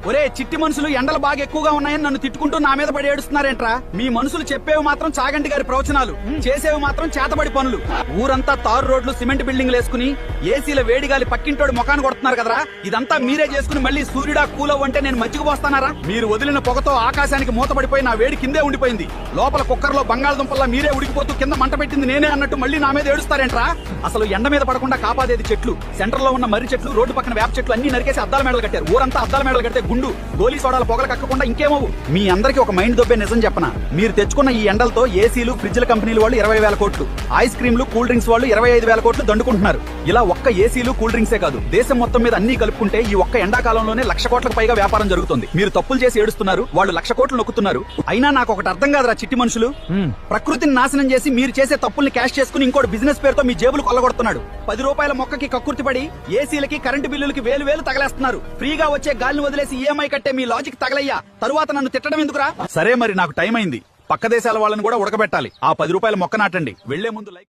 ఒరే చిట్టి మనుషులు ఎండలు బాగా ఎక్కువగా ఉన్నాయని నన్ను తిట్టుకుంటూ నా మీద పడి ఏడుస్తున్నారేంట్రా? మీ మనుషులు చెప్పేవి మాత్రం చాగంటి గారి ప్రవచనాలు, చేసేవి మాత్రం చేతబడి పనులు. ఊరంతా తారు రోడ్లు సిమెంట్ బిల్డింగ్లు వేసుకుని ఏసీల వేడిగాలి పక్కింటోడు ముఖాన్ని కొడుతున్నారు కదరా. ఇదంతా మీరే చేసుకుని మళ్ళీ సూర్యుడా కూలవ్ అంటే నేను మజ్జిగ పోస్తానారా? మీరు వదిలిన పొగతో ఆకాశానికి మూతపడిపోయి నా వేడి కిందే ఉండిపోయింది. లోపల కుక్కర్లో బంగాళదుంపల్లా మీరే ఉడికిపోతూ కింద మంట పెట్టింది నేనే అన్నట్టు మళ్ళీ నా మీద ఏడుస్తారేంట్రా? అసలు ఎండ మీద పడకుండా కాపాడేది చెట్లు. సెంటర్ లో ఉన్న మర్రి చెట్లు, రోడ్డు పక్కన వేప చెట్లు అన్ని నరికేసి అద్దాల మేడలు కట్టారు. ఊరంతా అద్దాల మేడలు కడితే గుండు గోలీ సోడాల పొగలు కక్కకుండా ఇంకేమవు. మీ అందరికి ఒక మైండ్ దొబ్బే నిజం చెప్పనా? మీరు తెచ్చుకున్న ఈ ఎండలతో ఏసీలు, ఫ్రిడ్జ్ల కంపెనీలు వాళ్ళు 20,000 కోట్లు, ఐస్ క్రీమ్లు, కూల్ డ్రింక్స్ వాళ్ళు 25,000 కోట్లు దండుకుంటున్నారు. ఇలా ఒక్క ఏసీలు, కూల్ డ్రింక్సే కాదు, దేశం మొత్తం మీద అన్ని కలుపుకుంటే ఈ ఒక్క ఎండాకాలంలోనే 1,00,000 కోట్లకు పైగా వ్యాపారం జరుగుతుంది. మీరు తప్పులు చేసి ఏడుస్తున్నారు, వాళ్ళు 1,00,000 కోట్లు నొక్కుతున్నారు. అయినా నాకు ఒకటి అర్థం కాదురా చిట్టి మనుషులు. ప్రకృతిని నాశనం చేసి మీరు చేసే తప్పుల్ని క్యాష్ చేసుకుని ఇంకోటి బిజినెస్ పేరుతో మీ జేబులు కొల్లగొడుతున్నాడు. 10 రూపాయల మొక్కకి కక్కుర్తి పడి ఏసీలకి, కరెంటు బిల్లులకి వేలు తగలేస్తున్నారు. ఫ్రీగా వచ్చే గాలిని వదిలేసి ఈఎంఐ కట్టే మీ లాజిక్ తగలయ్యా. తరువాత నన్ను తిట్టడం ఎందుకురా? సరే మరి నాకు టైం అయింది. పక్క దేశాల వాళ్ళని కూడా ఉడకబెట్టాలి. ఆ 10 రూపాయల మొక్క నాటండి. వెళ్లే ముందు లైక్